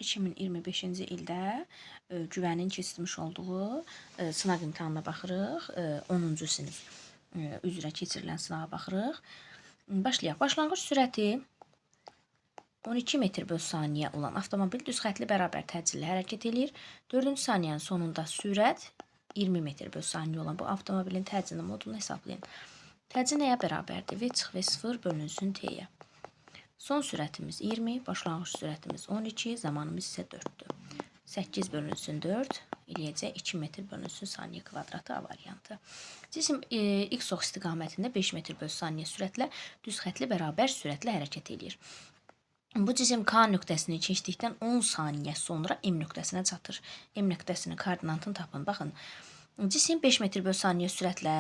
2025-ci ildə güvənin keçirmiş olduğu sınaq imtahanına baxırıq. 10-cu sinif üzrə keçirilən sınağa baxırıq. Başlayaq. Başlanğıc sürəti 12 metr bölü saniyə olan avtomobil düz xətli bərabər təcillə hərəkət edir. 4-cü saniyənin sonunda sürət 20 metr bölü saniyə olan bu avtomobilin təcili modulunu hesablayın. Təcil nəyə bərabərdir? V0 bölünsün T-yə. Son sürətimiz 20, başlanğıc sürətimiz 12, zamanımız isə 4-dür. 8 bölünsün 4, eləyəcək 2 metr bölünsün saniyə kvadratı A variantı. Cisim X ox istiqamətində 5 metr bölü saniyə sürətlə düz xətli bərabər sürətlə hərəkət edir. Bu cisim K nöqtəsini keçdikdən 10 saniyə sonra M nöqtəsinə çatır. M nöqtəsinin koordinatını tapın. Baxın, cisim 5 metr bölü saniyə sürətlə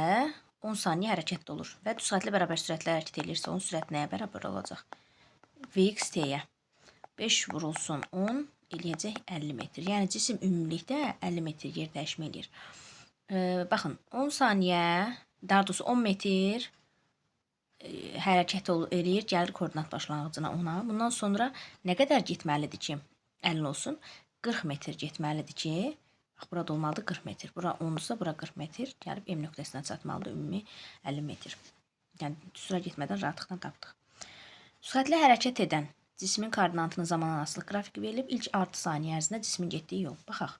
10 saniyə hərəkətdə olur və düz xətli bərabər sürətlə hərəkət edirsə, onun sürəti nəyə bərabər olacaq? Vx T-yə 5 vurulsun 10 eləyəcək 50 metr. Yəni cisim ümumilikdə 50 metr yer dəyişmə edir. Baxın, 10 saniyə, daha doğrusu 10 metr hərəkət eləyir, gəlir koordinat başlanğıcına 10-a. Bundan sonra nə qədər getməlidir ki, 50 olsun? 40 metr getməlidir ki, bax, burada olmalıdır 40 metr. Bura 10-dursa, bura 40 metr. Gəlib M nöqtəsinə çatmalıdır ümumi 50 metr. Yəni, düzsürə getmədən rahatlıqla tapdıq. Düzxətli hərəkət edən cismin koordinatının zaman asılı qrafiki verilib. İlk 6 saniyə ərzində cismin getdiyi yol. Baxaq.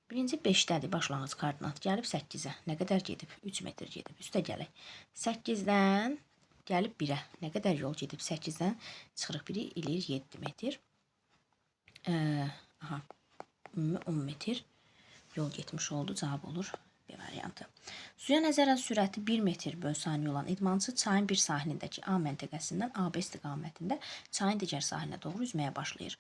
Birinci 5-dədir başlanğıc koordinat. Gəlib 8-ə. Nə qədər gedib? 3 metr gedib. Üstə gələk. 8-dən gəlib 1-ə. Nə qədər yol gedib? 8-dən çıxırıq 1-i eləyir 7 metr. Ümumi 10 metr yol getmiş oldu. Cavab olur B variantı. Suya nəzərən sürəti 1 metr bölü saniyə olan idmançı çayın bir sahilindəki A məntəqəsindən AB istiqamətində çayın digər sahilinə doğru üzməyə başlayır.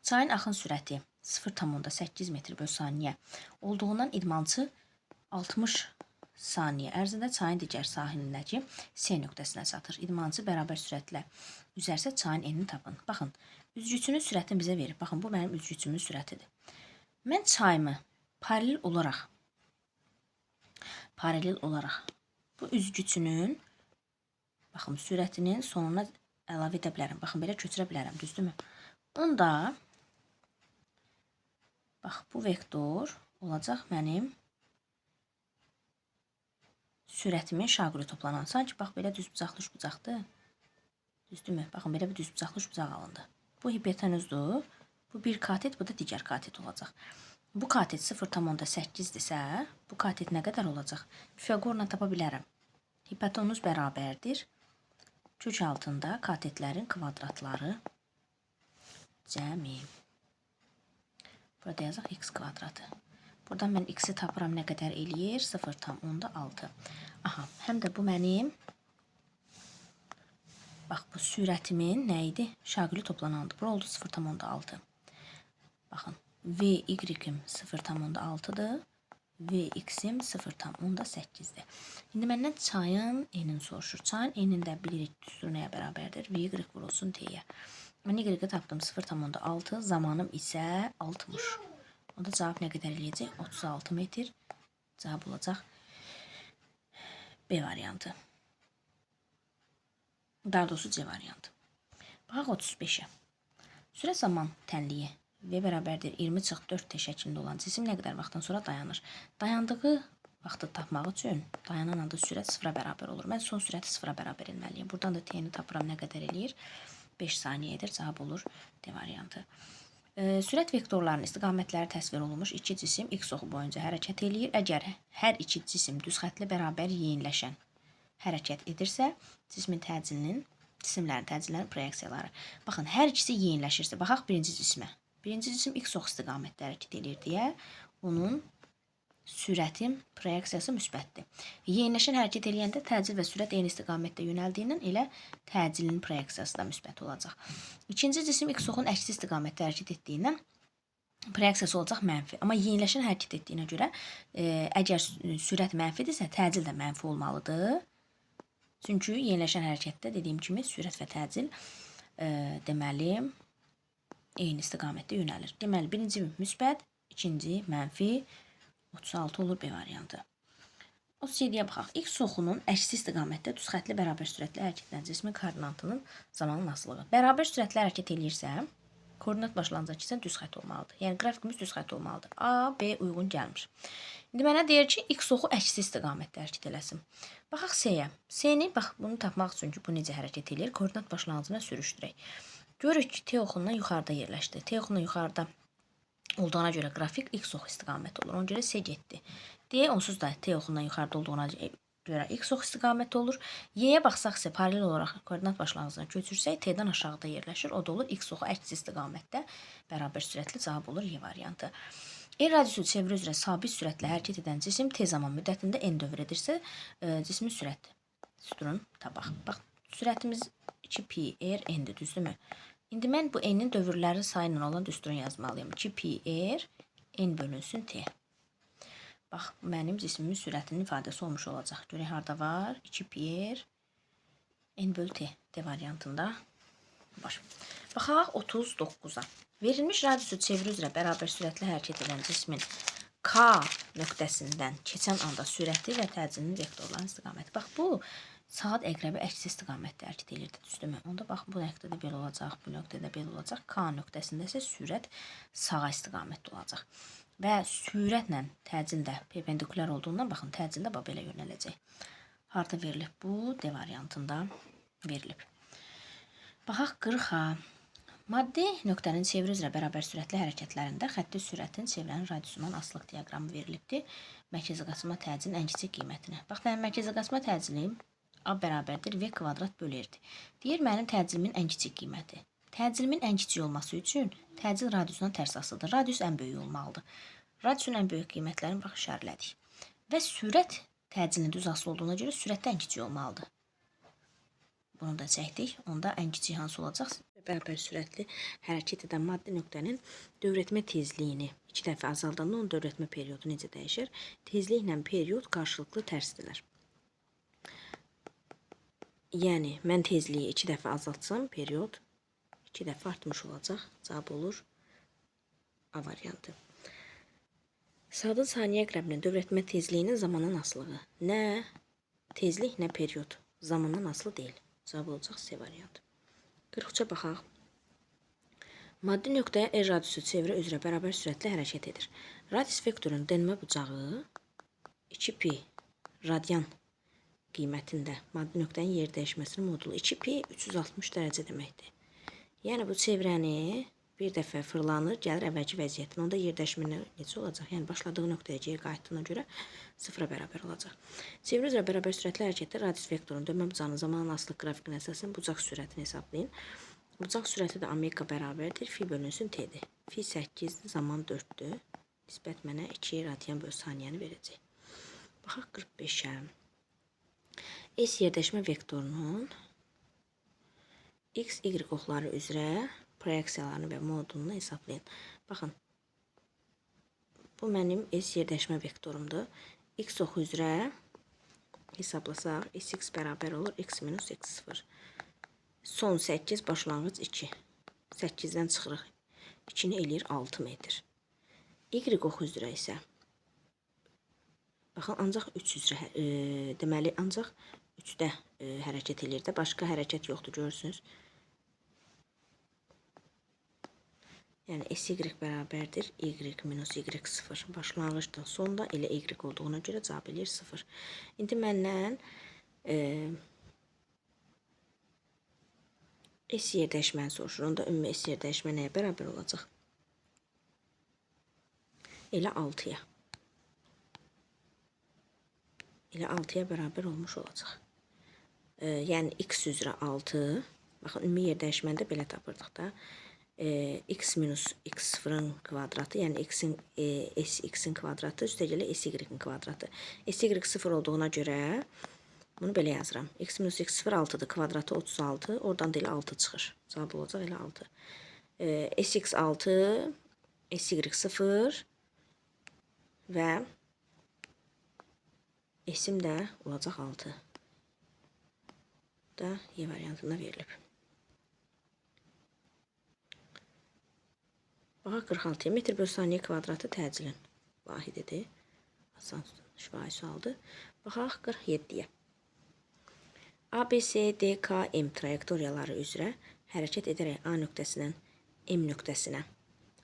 Çayın axın sürəti 0,8 metr bölü saniyə olduğundan idmançı 60 saniyə ərzində çayın digər sahilindəki C nöqtəsinə çatır. İdmançı bərabər sürətlə üzərsə çayın enini tapın. Baxın, üzgüçünün sürətini bizə verir. Baxın, bu mənim üzgüçümün sürətidir. Mən çayımı paralel olaraq bu üzgüçünün baxın, sürətinin sonuna əlavə edə bilərəm. Baxın, belə köçürə bilərəm, düzdürmü? Onda bax, bu vektor olacaq mənim sürətimin şaquli toplanan. Sanki, bax, belə düzbucaqlı üçbucaqdır. Düzdürmü? Baxın, belə bir düzbucaqlı üçbucaq alındı. Bu hipotenuzdur. Bu bir katet, bu da digər katet olacaq. Bu katet 0,8-dirsə, bu katet nə qədər olacaq? Pifaqorla tapa bilərəm. Hipotenuz bərabərdir. Kök altında katetlərin kvadratları cəmi. Burada yazaq x kvadratı. Buradan mən x-i tapıram, nə qədər eləyir? 0,6. Aha, həm də bu mənim bax, bu sürətimin nə idi? Şaquli toplanandı. Bura oldu 0,6. Baxın, V-y-im 0,6-dır. V-x-im 0,8-dir. İndi məndən çayın enini soruşur. Çayın enində bilirik düzdür nəyə bərabərdir? V-y vurulsun T-yə. Mən y-i tapdım 0,6. Zamanım isə 60. Onda cavab nə qədər eləyəcək? 36 metr. Cavab olacaq B variantı. Daha doğrusu C variantı. Baxaq 35-ə. Sürət zaman tənliyi V bərabərdir 20/4T şəklində olan cisim nə qədər vaxtdan sonra dayanır? Dayandığı vaxtı tapmaq üçün dayanan anda sürət 0-a bərabər olur. Mən son sürəti 0-a bərabər etməliyim. Buradan da T-ni tapıram, nə qədər eləyir? 5 saniyədir. Cavab olur D variantı. Sürət vektorlarının istiqamətləri təsvir olunmuş iki cisim X oxu boyunca hərəkət eləyir. Əgər hər iki cisim düz xətli bərabər yeyinləşən hərəkət edirsə, cisimlərin təcillərinin proyeksiyaları. Baxın, hər ikisi yeyinləşirsə, baxaq birinci cisimə. Birinci cisim X ox istiqamətdə hərəkət edir deyə onun sürətin proyeksiyası müsbətdir. Yeyinləşən hərəkət eləyəndə təcil və sürət eyni istiqamətdə yönəldiyindən elə təcilin proyeksiyası da müsbət olacaq. İkinci cisim X oxun əksi istiqamətdə hərəkət etdiyindən proyeksiyası olacaq mənfi. Amma yeyinləşən hərəkət etdiyinə görə əgər sürət mənfidirsə, təcil də mənfi olmalıdır. Çünki yeyinləşən hərəkətdə dediyim kimi sürət və təcil deməli eyni istiqamətdə yönəlir. Deməli, birinci müsbət, ikinci mənfi, 36 olur B variantı. 37-yə baxaq. X oxunun əksi istiqamətdə düz xətli bərabər sürətlə hərəkət edən cismin koordinatının zamanın asılığı. Bərabər sürətlə hərəkət eləyirsə, koordinat başlanğıca keçən düz xətt olmalıdır. Yəni qrafikimiz düz xətt olmalıdır. A, B uyğun gəlmir. İndi mənə deyir ki, x oxu əksi istiqamətdə hərəkət eləsin. Baxaq C-yə. C-ni bax bunu tapmaq üçün ki, bu necə hərəkət edir? Koordinat başlanğıcına sürüşdürək. Görürük ki, T oxundan yuxarıda yerləşdi. T oxundan yuxarıda olduğuna görə qrafik x oxu istiqaməti olur. Ona görə C getdi. D onsuz da T oxundan yuxarıda olduğuna görə x oxu istiqaməti olur. Y-yə baxsaq isə paralel olaraq koordinat başlanğıcına köçürsək T-dən aşağıda yerləşir. O da olur x oxu əks istiqamətdə bərabər sürətli cavab olur Y variantı. R radiusu çevrə üzrə sabit sürətlə hərəkət edən cisim T zaman müddətində n dövr edirsə, cismin sürət sütunun tapaq. Bax, sürətimiz 2pi r n-dir, düzdürmü? İndi mən bu n-in dövrləri sayı ilə olan düsturunu yazmalıyım. 2pi r n bölünsün t. Bax, mənim cismimin sürətinin ifadəsi olmuş olacaq. Görək, harada var? 2pi r n bölü t. T variantında var. Baxaq 39-a. Verilmiş radiusu çevrə üzrə bərabər sürətlə hərəkət edən cismin K nöqtəsindən keçən anda sürəti və təcilinin vektorların istiqaməti. Bax, bu saat əqrəbi əksi istiqamətdə hərəkət edirdi, düzdürmü? Onda bax, bu nöqtədə belə olacaq, bu nöqtədə belə olacaq. K nöqtəsində isə sürət sağa istiqamətdə olacaq. Və sürətlə təcil də perpendikulyar olduğundan, baxın, təcil də belə yönələcək. Harada verilib? Bu D variantında verilib. Baxaq 40-a. Maddi nöqtənin çevrə üzrə bərabər sürətli hərəkətlərində xətti sürətin çevrənin radiusundan asılıq diaqramı verilibdir. Mərkəzi qaçma təcilin ən kiçik qiymətinə. Bax, mənim mərkəzi qaçma təcili A bərabərdir V kvadrat bölü R-dir. Deyir, mənim təcilimin ən kiçik qiyməti. Təcilimin ən kiçik olması üçün təcil radiusuna tərs asılıdır. Radius ən böyük olmalıdır. Radiusun ən böyük qiymətlərini bax, işarələdik. Və sürət təcilinin düz asılı olduğuna görə sürətdə ən kiçik olmalıdır. Bunu da çəkdik. Onda ən kiçik hansı olacaq? Bərabər sürətli hərəkət edən maddi nöqtənin dövrətmə tezliyini 2 dəfə azaldanda onun dövrətmə periodu necə dəyişir? Tezliklə period qarşılıqlı tərsdirlər. Yəni, mən tezliyi 2 dəfə azaltsam, period 2 dəfə artmış olacaq. Cavab olur A variantı. Saatın saniyə əqrəbinin dövrətmə tezliyinin zamandan asılığı. Nə tezlik, nə period. Zamandan asılı deyil. Cavab olacaq C variantı. 43-ə baxaq. Maddi nöqtəyə R radiusu çevrə üzrə bərabər sürətlə hərəkət edir. Radius vektorunun dönmə bucağı 2pi radian qiymətində maddi nöqtənin yer dəyişməsinin modulu 2pi 360 dərəcə deməkdir. Yəni, bu çevrəni bir dəfə fırlanır, gəlir əvvəlki vəziyyətinə. Onda yer dəyişməni necə olacaq? Yəni, başladığı nöqtəyə geri qayıtdığına görə 0-a bərabər olacaq. Çevrə üzrə bərabər sürətli hərəkətdə radius vektorunun dönmə bucağının zamanın asılıq qrafikinə əsasən bucaq sürətini hesablayın. Bucaq sürəti də omega bərabərdir. Fi bölünsün t-dir. Fi 8-dir, zaman 4-dür. Nisbət mənə 2 radian bölü saniyəni verəcək. Baxaq 45-ə. S yerdəşmə vektorunun x, y oxları üzrə proyeksiyalarını və modulunu hesablayın. Baxın, bu mənim S yerdəşmə vektorumdur. X oxu üzrə hesablasaq, sx bərabər olur x minus x0. Son 8, başlanğıc 2. 8-dən çıxırıq. 2-ni eləyir 6 metr. Y oxu üzrə isə, baxın, ancaq 3 üzrə, deməli, ancaq 3-də hərəkət edir də, başqa hərəkət yoxdur, görürsünüz. Yəni, sy bərabərdir y minus y0. Başlanğıcda sonda elə y olduğuna görə cavab eləyir 0. İndi məndən S yer dəyişməni soruşur. Onda ümumi S yer dəyişmə nəyə bərabər olacaq? Elə 6-ya. Elə 6-ya bərabər olmuş olacaq. Yəni, x üzrə 6. Baxın, ümumi yer dəyişməni də belə tapırdıq da. X minus x0-ın kvadratı, yəni x-in kvadratı, üstəgələ sy-in kvadratı. Sy 0 olduğuna görə bunu belə yazıram. X minus x0 6-dır, kvadratı 36, oradan da elə 6 çıxır. Cavab olacaq elə 6. Sx 6, sy 0 və s-im də olacaq 6. Da Y variantında verilib. Baxaq 46-ya. Metr bölü saniyə kvadratı təcilin vahididir. Asan şifahi sualdır. Baxaq 47-yə. A, B, C, D, K, M trayektoriyaları üzrə hərəkət edərək A nöqtəsindən M nöqtəsinə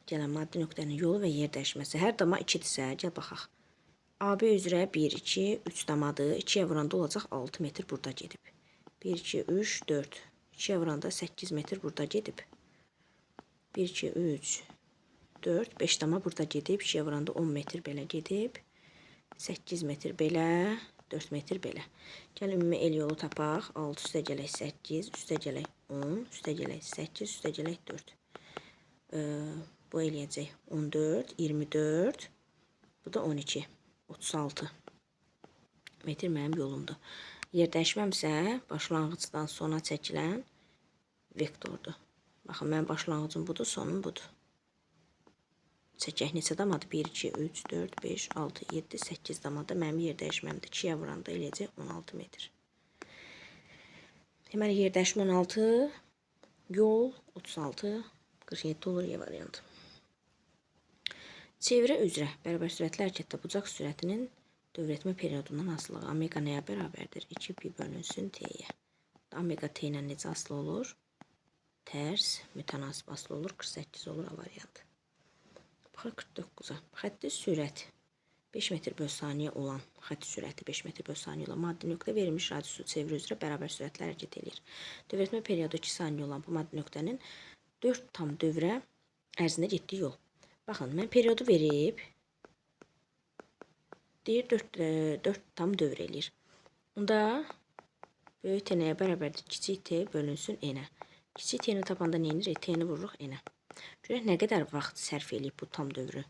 gələn maddi nöqtənin yolu və yer dəyişməsi. Hər dama 2-dirsə, gəl baxaq. AB üzrə 1, 2, 3 damadır. 2-yə vuranda olacaq 6 metr burada gedib. 1, 2, 3, 4. 2-yə vuranda 8 metr burada gedib. 1, 2, 3, 4, 5 dama burada gedib. 2-yə vuranda 10 metr belə gedib. 8 metr belə, 4 metr belə. Gəl ümumi el yolu tapaq. 6 üstə gələk 8, üstə gələk 10, üstə gələk 8, üstə gələk 4. Bu eləyəcək 14, 24, bu da 12, 36 metr mənim yolumdur. Yer dəyişməmsə, başlanğıcdan sona çəkilən vektordur. Baxın, mənim başlanğıcım budur, sonum budur. Çəkək neçə damadır? 1, 2, 3, 4, 5, 6, 7, 8 damadır. Mənim yer dəyişməmdir. 2-yə vuranda eləyəcək 16 metr. Deməli, yer dəyişmə 16, yol 36, 47 olur Y variantı. Çevrə üzrə bərabər sürətli hərəkətdə bucaq sürətinin dövr etmə periodundan asılığı omega nəyə bərabərdir? 2pi bölünsün T'yə. Omega T ilə necə asılı olur? Tərs, mütənasib asılı olur. 48 olur A variantı. Baxaq 49-a. Xətti sürət 5 metr böl saniyə olan, xətti sürəti 5 metr böl saniyə olan maddi nöqtə verilmiş radiusu çevrə üzrə bərabər sürətlə hərəkət edir. Dövr etmə periodu 2 saniyə olan bu maddi nöqtənin 4 tam dövrə ərzində getdiyi yol. Baxın, mən periodu verib, deyir 4 tam dövr eləyir. Onda böyük T nəyə bərabərdir? Kiçik T bölünsün N-ə. Kiçik T-ni tapanda nə edirik? T-ni vururuq N-ə. Görək nə qədər vaxt sərf eləyib bu tam dövrü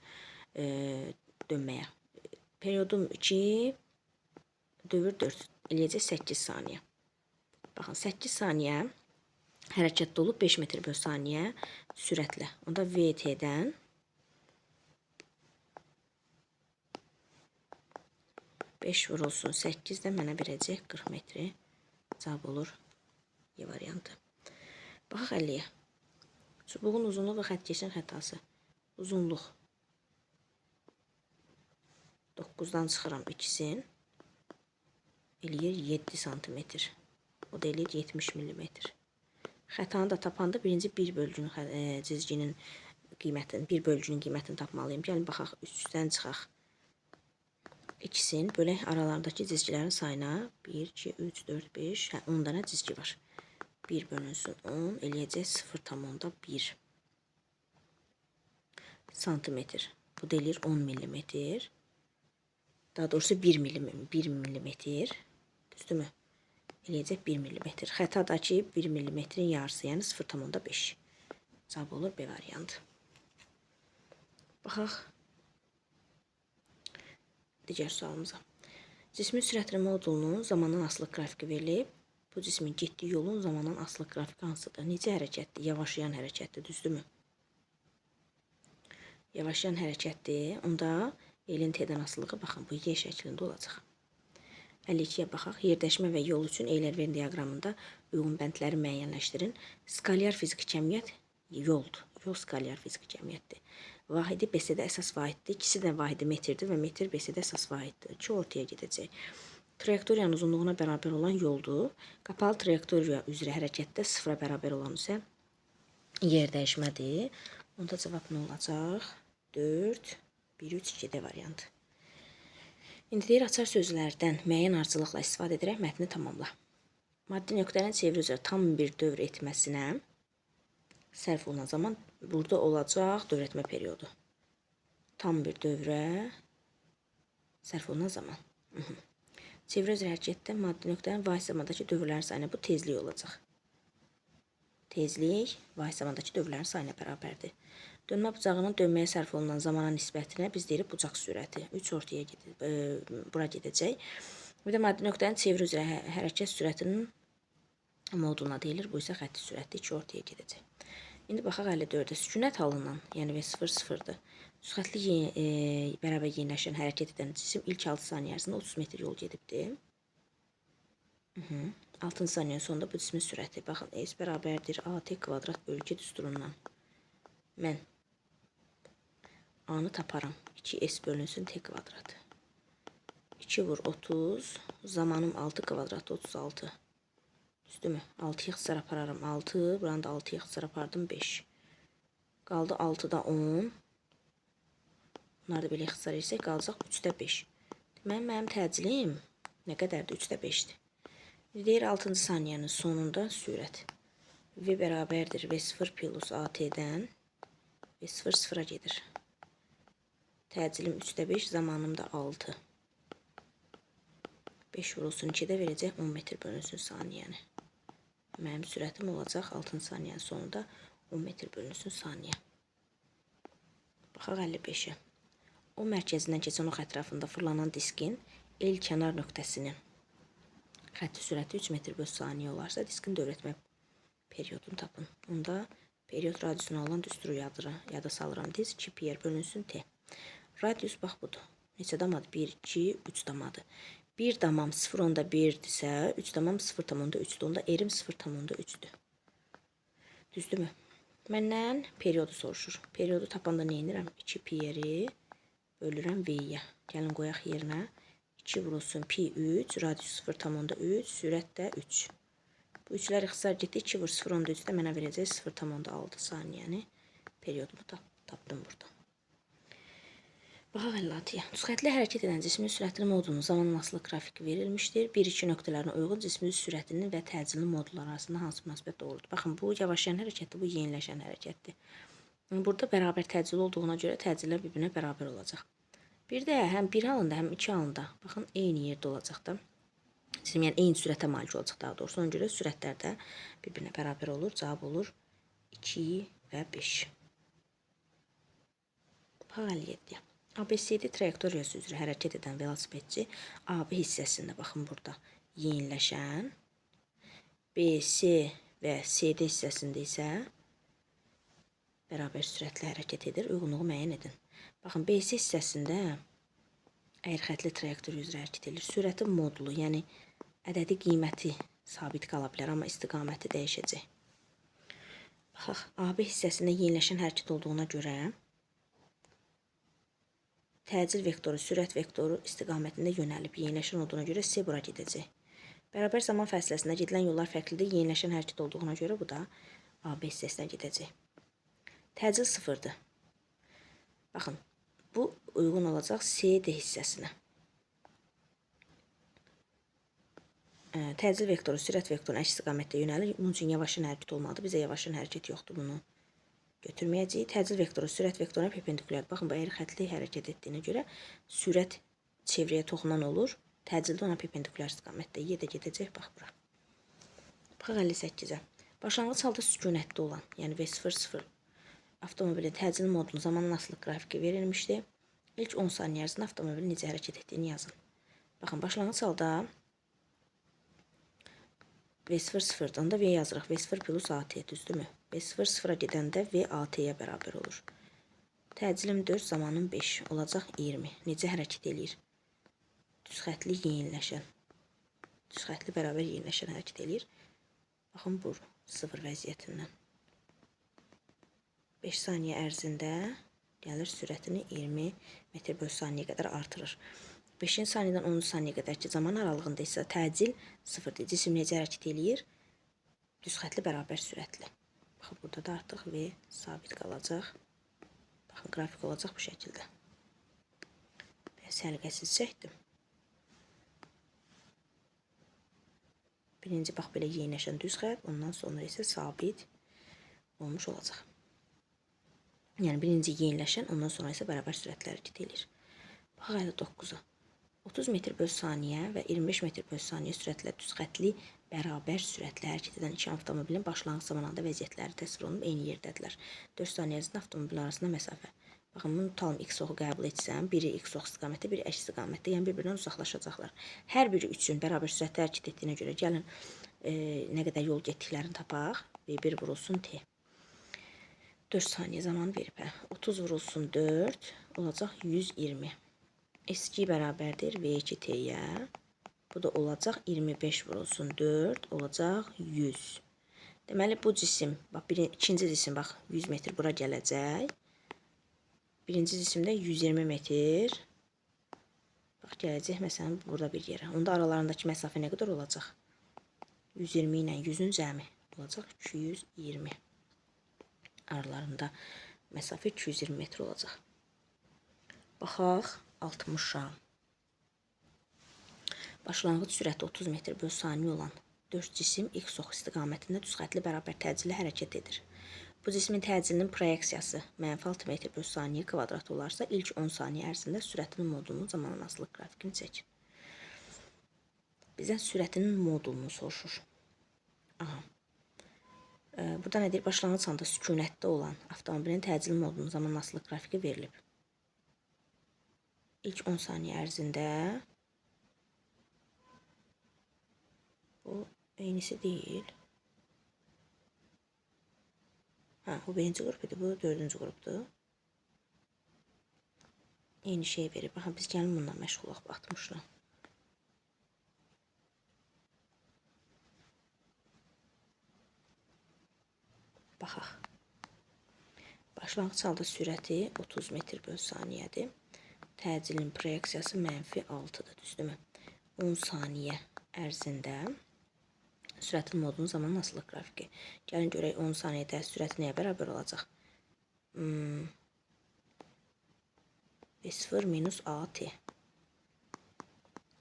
dönməyə. Periodum 2, dövr 4, eləyəcək 8 saniyə. Baxın, 8 saniyə hərəkətdə olub 5 metr böl saniyə sürətlə. Onda VT-dən 5 vurulsun 8-də mənə verəcək 40 metri. Cavab olur Y variantı. Baxaq 50-yə. Çubuğun uzunluğu və xəttkeşin xətası. Uzunluq 9-dan çıxıram 2-sin. Eləyir 7 cm. O da eləyir 70 mm. Xətanı da tapanda birinci bir bölgünün cizginin qiymətini, bir bölgünün qiymətini tapmalıyım. Gəlin baxaq, üstdən çıxaq. 2-sin bölək aralardakı cizgilərin sayına 1, 2, 3, 4, 5, 10 dənə cizgi var. 1 bölünsün 10, eləyəcək 0,1 santimetr. Bu da eləyir 10 millimetr. Daha doğrusu 1 millimetr. Düzdürmü? Eləyəcək 1 millimetr. Xətadakı 1 millimetrin yarısı, yəni 0,5. Cavab olur B variantı. Baxaq digər sualımıza. Cismin sürətli modulunun zamandan asılı qrafiki verilib. Bu cismin getdiyi yolun zamandan asılı qrafiki hansıdır? Necə hərəkətdir? Yavaşlayan hərəkətdir, düzdürmü? Yavaşlayan hərəkətdir. Onda elin T'dən asılılığı, baxın, bu Y şəklində olacaq. 52-yə baxaq. Yerdəşmə və yol üçün Eyler-Venn diaqramında uyğun bəndləri müəyyənləşdirin. Skalyar fiziki cəmiyyət yoldur. Yol skalyar fiziki cəmiyyətdir. Vahidi BC-də əsas vahiddir. İkisi də vahidi metrdir və metr BC-də əsas vahiddir. 2 ortaya gedəcək. Trayektoriyanın uzunluğuna bərabər olan yoldur. Qapalı trayektoriya üzrə hərəkətdə 0-a bərabər olan isə yer dəyişmədir. Onda cavab nə olacaq? 4, 1, 3, 2 D variantı. İndi deyir, açar sözlərdən müəyyən ardıcılıqla istifadə edərək mətni tamamla. Maddi nöqtənin çevrə üzrə tam bir dövr etməsinə sərf olunan zaman burada olacaq dövr etmə periodu. Tam bir dövrə sərf olunan zaman. Çevrə üzrə hərəkətdə maddi nöqtənin vahid zamandakı dövrlərin sayına, bu tezlik olacaq. Tezlik vahid zamandakı dövrlərin sayına bərabərdir. Dönmə bucağının dönməyə sərf olunan zamana nisbətinə biz deyirik bucaq sürəti. 3 ortaya bura gedəcək. Bir də maddi nöqtənin çevrə üzrə hərəkət sürətinin moduluna deyilir. Bu isə xətti sürəti 2 ortaya gedəcək. İndi baxaq 54-də. Sükunət halından, yəni V0 0-dır. Süxətli bərabər yeniləşən hərəkət edən cisim ilk 6 saniyə ərzində 30 metr yol gedibdir. 6 saniyə sonunda bu cismin sürəti. Baxın, S bərabərdir AT kvadrat bölgü düsturundan. Mən A-nı taparam. 2S bölünsün T kvadratı. 2 vur 30. Zamanım 6 kvadrat 36. Düzdürmü? 6 ixtisar apararım 6. Buranı da 6 ixtisar apardım 5. Qaldı 6-da 10. Bunları da belə ixtisar etsək, qalacaq 3-də 5. Mənim təcillim nə qədərdir? 3-də 5-dir. Deyir 6-cı saniyənin sonunda sürət V bərabərdir V0 plus AT-dən V0 0-a gedir. Təcillim 3-də 5, zamanım da 6. 5 vurulsun 2-də verəcək 10 metr bölünsün saniyəni. Mənim sürətim olacaq 6-cı saniyənin sonunda 10 metr bölünsün saniyə. Baxaq 55-ə. O mərkəzindən keçən ox ətrafında fırlanan diskin el kənar nöqtəsinin xətti sürəti 3 metr bölü saniyə olarsa, diskin dövrətmə periyodunu tapın. Onda periyod radiusuna olan düsturu yada salıram. Diz 2 pi r bölünsün t. Radius bax budur. Neçə damadır? 1, 2, 3 damadır. 1 damam 0,1-dirsə, 3 damam 0,3-dür. Onda erim 0,3-dür. Düzdürmü? Məndən periodu soruşur. Periodu tapanda nə edirəm? 2 pi r-i bölürəm v-yə. Gəlin qoyaq yerinə. 2 vurulsun pi 3, radius 0,3, sürət də 3. Bu 3-lər ixtisar getdi. 2 vur 0,3-də mənə verəcək 0,6 saniyəni. Periyodumu tapdım burada. Baxaq 56-ya. Düzxətli hərəkət edən cismin sürətli modunun zamanla asılı qrafiki verilmişdir. 1-2 nöqtələrinə uyğun cismin sürətinin və təcilin modulları arasında hansı münasibət doğrudur? Baxın, bu yavaşlayan hərəkətdir, bu yeniləşən hərəkətdir. Burada bərabər təcil olduğuna görə təcillər bir-birinə bərabər olacaq. Bir də həm bir halında, həm iki halında baxın eyni yerdə olacaq da. Cisim yəni eyni sürətə malik olacaq daha doğrusu. Ona görə sürətlər də bir-birinə bərabər olur. Cavab olur 2 və 5. Baxaq 57-yə. ABCD trayektoriyası üzrə hərəkət edən velosipedçi AB hissəsində baxın burada yeniləşən, BC və CD hissəsində isə bərabər sürətlə hərəkət edir. Uyğunluğu müəyyən edin. Baxın BC hissəsində əgər xətli trayektoriya üzrə hərəkət edir, sürətin modulu, yəni ədədi qiyməti sabit qala bilər, amma istiqaməti dəyişəcək. Baxaq, AB hissəsində yeniləşən hərəkət olduğuna görə təcil vektoru, sürət vektoru istiqamətində yönəlib, yeniləşən olduğuna görə C bura gedəcək. Bərabər zaman fəsiləsində gedilən yollar fərqlidir, yeniləşən hərəkət olduğuna görə bu da AB hissəsinə gedəcək. Təcil 0-dır. Baxın, bu uyğun olacaq CD hissəsinə. Təcil vektoru, sürət vektorunun əks istiqamətdə yönəlir. Bunun üçün yavaşın hərəkət olmalıdır. Bizə yavaşın hərəkət yoxdur, bunu götürməyəcəyik. Təcil vektoru, sürət vektoruna perpendikulyardır. Baxın, bu əgər xətli hərəkət etdiyinə görə sürət çevrəyə toxunan olur. Təcil də ona perpendikulyar istiqamətdə Y də gedəcək, bax bura. Baxaq 58-ə. Başlanğıc halda sükunətli olan, yəni V00 avtomobilin təcil modunun zamanla asılı qrafiki verilmişdir. İlk 10 saniyə ərzində avtomobilin necə hərəkət etdiyini yazın. Baxın, başlanğıc halda V00, onda V yazırıq. V0 plus AT, düzdürmü? V0 0-a gedəndə V AT-yə bərabər olur. Təcillim 4, zamanım 5, olacaq 20. Necə hərəkət eləyir? Düzxətli yeniləşən. Düzxətli bərabər yeniləşən hərəkət eləyir. Baxın, bu 0 vəziyyətindən. 5 saniyə ərzində gəlir sürətini 20 metr bölü saniyə qədər artırır. 5-ci saniyədən 10-cu saniyəyə qədər ki, zaman aralığında isə təcil 0-dır. Cisim necə hərəkət eləyir? Düzxətli bərabər sürətli. Baxın, burada da artıq V sabit qalacaq. Baxın, qrafik olacaq bu şəkildə. Səliqəsiz çəkdim. Birinci, bax, belə yeniləşən düz xət, ondan sonra isə sabit olmuş olacaq. Yəni, birinci yeniləşən, ondan sonra isə bərabər sürətlə hərəkət eləyir. Baxaq 59-a. 30 metr bölü saniyə və 25 metr bölü saniyə sürətlə düzxətli bərabər sürətlə hərəkət edən iki avtomobilin başlanğıc zamanında vəziyyətləri təsvir olunub eyni yerdədirlər. 4 saniyə ərzində avtomobil arasında məsafə. Baxın, bunu tutalım X oxu qəbul etsəm, biri X ox istiqamətdə, biri əks istiqamətdə, yəni bir-birindən uzaqlaşacaqlar. Hər biri üçün bərabər sürətlə hərəkət etdiyinə görə gəlin nə qədər yol getdiklərini tapaq. V1 vurulsun T. 4 saniyə zaman verib. 30 vurulsun 4 olacaq 120. S2 bərabərdir V2T-yə. Bu da olacaq 25 vurulsun 4 olacaq 100. Deməli, bu cisim, bax, ikinci cisim, bax, 100 metr bura gələcək. Birinci cisimdə 120 metr. Bax, gələcək, məsələn, burada bir yerə. Onda aralarındakı məsafə nə qədər olacaq? 120 ilə 100-ün cəmi olacaq 220. Aralarında məsafə 220 metr olacaq. Baxaq 60-a. Başlanğıc sürəti 30 metr bölü saniyə olan 4 cisim x ox istiqamətində düzxətli bərabər təcili hərəkət edir. Bu cismin təcilinin proyeksiyası -6 metr bölü saniyə kvadrat olarsa, ilk 10 saniyə ərzində sürətinin modulunun zamananasılıq qrafikini çək. Bizdən sürətinin modulunu soruşur. Aha. Burada nə deyir? Başlanğıc anda sükunətdə olan avtomobilin təcili modulunun zamananasılıq qrafiki verilib. İlk 10 saniyə ərzində bu eynisi deyil. Bu birinci qrup idi, bu dördüncü qrupdur. Eyni şey verir. Baxın, biz gəlin bundan məşğul olaq 60-la. Baxaq. Başlanğıc halda sürəti 30 metr bölü saniyədir. Təcilin proyeksiyası -6-dır, düzdürmü? 10 saniyə ərzində sürətin modunun zamananasılıq qrafiki. Gəlin görək 10 saniyədə sürəti nəyə bərabər olacaq? V0 minus AT.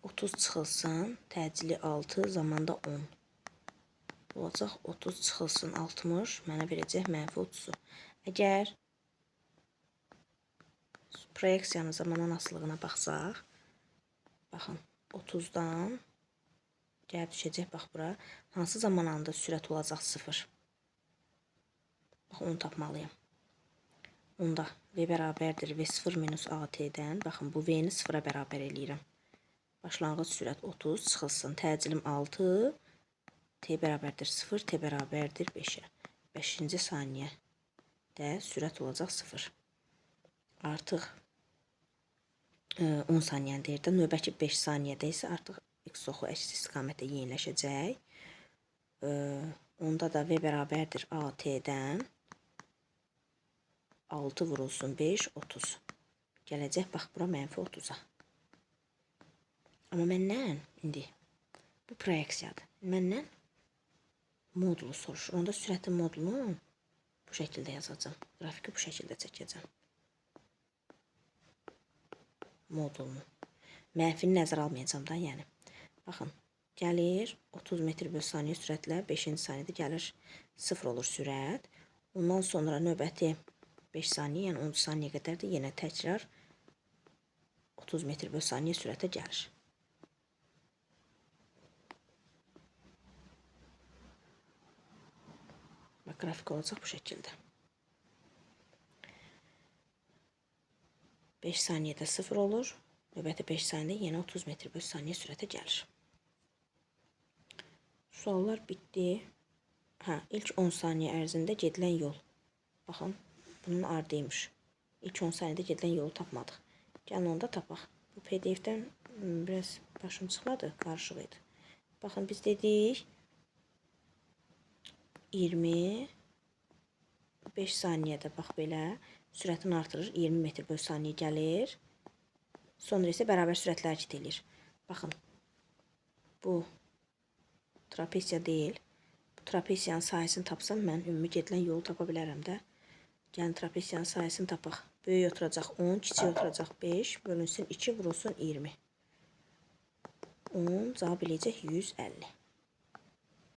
30 çıxılsın, təcili 6, zamanda 10. Olacaq 30 çıxılsın 60, mənə verəcək -30-u. Əgər proyeksiyanın zamananaslığına baxsaq, baxın 30-dan gəlib düşəcək bax bura. Hansı zaman anda sürət olacaq 0? Baxın, onu tapmalıyım. Onda V bərabərdir V0 minus AT-dən. Baxın, bu V-ni 0-a bərabər eləyirəm. Başlanğıc sürət 30 çıxılsın. Təcilüm 6. T bərabərdir 0. T bərabərdir 5-ə. 5-ci saniyədə sürət olacaq 0. Artıq 10 saniyəni deyir də. Növbəki 5 saniyədə isə artıq x oxu əks istiqamətdə yeniləşəcək. Onda da V bərabərdir AT-dən 6 vurulsun 5, 30. Gələcək, bax, bura -30-a. Amma məndən, indi, bu proyeksiyadır. Məndən modulu soruşur. Onda sürətin modulunu bu şəkildə yazacağım. Qrafiki bu şəkildə çəkəcəm. Modulunu. Mənfini nəzərə almayacağım da, yəni. Baxın, gəlir 30 metr bölü saniyə sürətlə 5-ci saniyədə gəlir 0 olur sürət. Ondan sonra növbəti 5 saniyə, yəni 10 saniyə qədər də yenə təkrar 30 metr bölü saniyə sürətə gəlir. Bax, qrafik olacaq bu şəkildə. 5 saniyədə 0 olur. Növbəti 5 saniyədə yenə 30 metr bölü saniyə sürətə gəlir. Suallar bitdi. İlk 10 saniyə ərzində gedilən yol. Baxın, bunun ardıymış. İlk 10 saniyədə gedilən yolu tapmadıq. Gəlin onu da tapaq. Bu PDF-dən biraz başım çıxmadı, qarışıq idi. Baxın, biz dedik 20 5 saniyədə bax belə sürətini artırır. 20 metr bölü saniyə gəlir. Sonra isə bərabər sürətlə hərəkət edir. Baxın, bu trapesiya deyil. Bu trapesiyanın sahəsini tapsam, mən ümumi gedilən yolu tapa bilərəm də. Gəlin trapesiyanın sahəsini tapaq. Böyük oturacaq 10, kiçik oturacaq 5, bölünsün 2, vurulsun 20. 10, cavab eləyəcək 150.